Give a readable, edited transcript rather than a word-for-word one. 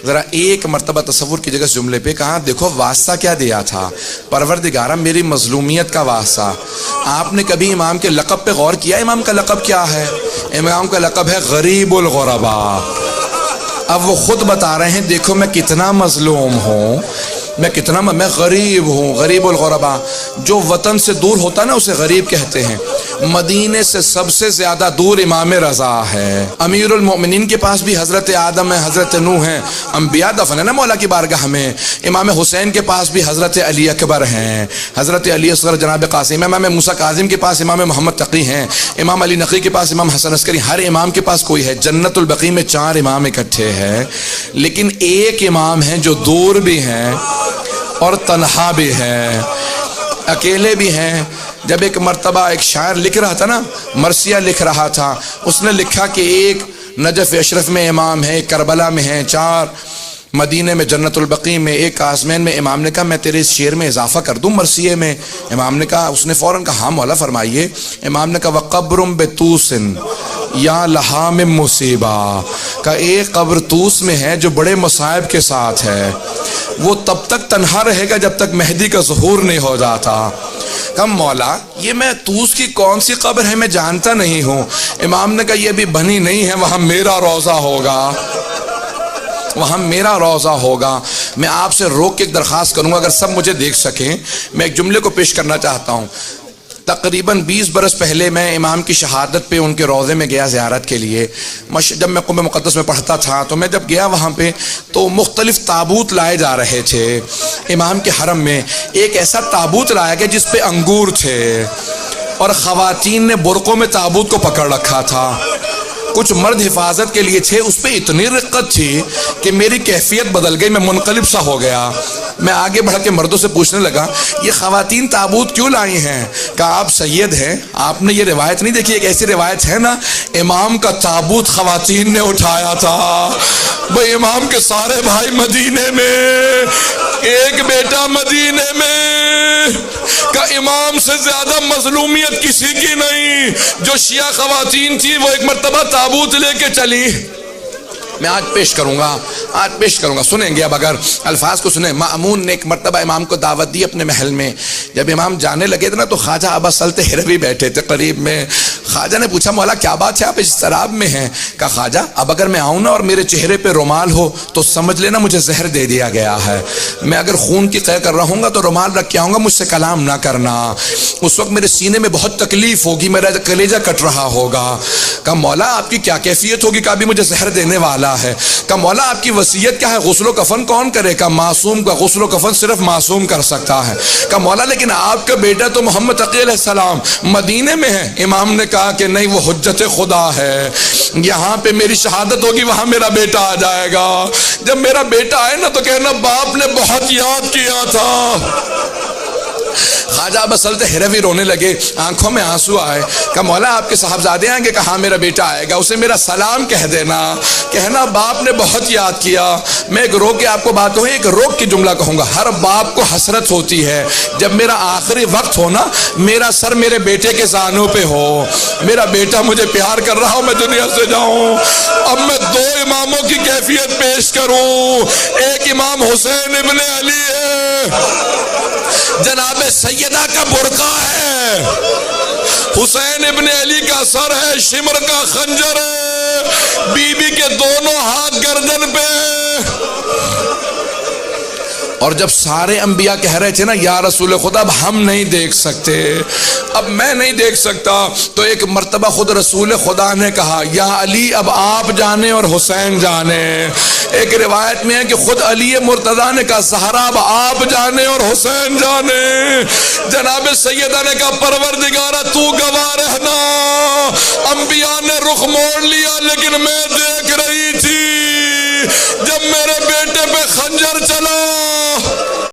ذرا ایک مرتبہ تصور کی جگہ جملے پہ کہا دیکھو واسطہ کیا دیا تھا، پروردگارہ میری مظلومیت کا واسطہ۔ آپ نے کبھی امام کے لقب پہ غور کیا؟ امام کا لقب کیا ہے؟ امام کا لقب ہے غریب الغرباء۔ اب وہ خود بتا رہے ہیں دیکھو میں کتنا مظلوم ہوں، میں غریب ہوں، غریب الغرباء۔ جو وطن سے دور ہوتا ہے نا اسے غریب کہتے ہیں۔ مدینے سے سب سے زیادہ دور امام رضا ہے۔ امیر المؤمنین کے پاس بھی حضرت آدم ہے، حضرت نوح ہیں، انبیاء دفن ہے نا مولا کی بارگاہ میں۔ امام حسین کے پاس بھی حضرت علی اکبر ہیں، حضرت علی اصغر جناب قاسم، امام موسیٰ کاظم کے پاس امام محمد تقی ہیں، امام علی نقی کے پاس امام حسن عسکری۔ ہر امام کے پاس کوئی ہے۔ جنت البقیع میں 4 امام اکٹھے ہیں، لیکن ایک امام ہے جو دور بھی ہیں اور تنہا بھی ہے، اکیلے بھی ہیں۔ جب ایک مرتبہ ایک شاعر لکھ رہا تھا نا، مرثیہ لکھ رہا تھا، اس نے لکھا کہ ایک نجف اشرف میں امام ہے، ایک کربلا میں ہیں، 4 مدینے میں جنت البقیع میں، ایک آزمین میں۔ امام نے کہا میں تیرے اس شعر میں اضافہ کر دوں مرثیے میں؟ امام نے کہا، اس نے فوراً کہا ہاں مولا فرمائیے۔ امام نے کہا وَقَبْرٌ بِطُوسٍ یا لہا من مصیبہ، کہ ایک قبر طوس میں ہے جو بڑے مصائب کے ساتھ ہے، وہ تب تک تنہا رہے گا جب تک مہدی کا ظہور نہیں ہو جاتا۔ کہا مولا یہ میں طوس کی کون سی قبر ہے میں جانتا نہیں ہوں۔ امام نے کہا یہ بھی بنی نہیں ہے، وہاں میرا روضہ ہوگا، وہاں میرا روضہ ہوگا۔ میں آپ سے روک کے ایک درخواست کروں گا اگر سب مجھے دیکھ سکیں، میں ایک جملے کو پیش کرنا چاہتا ہوں۔ تقریباً 20 برس پہلے میں امام کی شہادت پہ ان کے روضے میں گیا زیارت کے لیے۔ جب میں قم مقدس میں پڑھتا تھا تو میں جب گیا وہاں پہ تو مختلف تابوت لائے جا رہے تھے امام کے حرم میں۔ ایک ایسا تابوت لایا گیا جس پہ انگور تھے اور خواتین نے برقعوں میں تابوت کو پکڑ رکھا تھا، کچھ مرد حفاظت کے لیے تھے۔ اس پہ اتنی رقت تھی کہ میری کیفیت بدل گئی، میں منقلب سا ہو گیا۔ میں آگے بڑھ کے مردوں سے پوچھنے لگا یہ خواتین تابوت کیوں لائی ہیں؟ کہا آپ سید ہیں، آپ نے یہ روایت نہیں دیکھی؟ ایک ایسی روایت ہے نا امام کا تابوت خواتین نے اٹھایا تھا۔ بھئی امام کے سارے بھائی مدینے میں، ایک بیٹا مدینے میں، کہ امام سے زیادہ مظلومیت کسی کی نہیں۔ جو شیعہ خواتین تھی وہ ایک مرتبہ تابوت لے کے چلی۔ میں آج پیش کروں گا، سنیں گے اب اگر الفاظ کو سنیں۔ مأمون نے ایک مرتبہ امام کو دعوت دی اپنے محل میں۔ جب امام جانے لگے تھے نا تو خواجہ ابا سلط ہروی بیٹھے تھے قریب میں۔ خواجہ نے پوچھا مولا کیا بات ہے آپ اس شراب میں ہیں؟ کہا خواجہ اب اگر میں آؤں نا اور میرے چہرے پہ رومال ہو تو سمجھ لینا مجھے زہر دے دیا گیا ہے۔ میں اگر خون کی قے کر رہا ہوں گا تو رومال رکھ کے آؤں گا، مجھ سے کلام نہ کرنا۔ اس وقت میرے سینے میں بہت تکلیف ہوگی، میرا کلیجہ کٹ رہا ہوگا۔ کہا مولا آپ کی کیا کیفیت ہوگی؟ کہا بھی مجھے زہر دینے والا ہے۔ کہ مولا آپ کی وصیت کیا ہے؟ غسل و کفن کون کرے؟ کہ معصوم کا غسل و کفن صرف معصوم کر سکتا ہے۔ کہ مولا لیکن آپ کا بیٹا تو محمد تقی علیہ السلام مدینے میں ہے۔ امام نے کہا کہ نہیں وہ حجت خدا ہے، یہاں پہ میری شہادت ہوگی وہاں میرا بیٹا آ جائے گا۔ جب میرا بیٹا آئے نا تو کہنا باپ نے بہت یاد کیا تھا۔ خواجہ ابا سلط ہروی رونے لگے، آنکھوں میں آنسو آئے۔ کہا مولا آپ کے صاحبزادے آئیں گے؟ کہا میرا بیٹا آئے گا، اسے میرا سلام کہہ دینا، کہنا باپ نے بہت یاد کیا۔ میں ایک روک کے آپ کو بات کہوں، ایک روک کی جملہ کہوں گا۔ ہر باپ کو حسرت ہوتی ہے جب میرا آخری وقت ہو نا، میرا سر میرے بیٹے کے زانوں پہ ہو، میرا بیٹا مجھے پیار کر رہا ہو، میں دنیا سے جاؤں۔ اب میں 2 اماموں کی کیفیت پیش کروں۔ ایک امام حسین ابن علی ہے، جناب سیدہ کا برقع ہے، حسین ابن علی کا سر ہے، شمر کا خنجر ہے، بی بی کے دونوں ہاتھ گردن پہ۔ اور جب سارے انبیاء کہہ رہے تھے نا یا رسول خدا اب ہم نہیں دیکھ سکتے، اب میں نہیں دیکھ سکتا، تو ایک مرتبہ خود رسول خدا نے کہا یا علی اب آپ جانے اور حسین جانے۔ ایک روایت میں ہے کہ خود علی مرتضیٰ نے کہا زہرا اب آپ جانے اور حسین جانے۔ جناب سیدہ نے کہا پروردگارہ تو گواہ رہنا، انبیاء نے رخ موڑ لیا لیکن میں دیکھ رہی تھی جب میرے بیٹے پہ خنجر چلا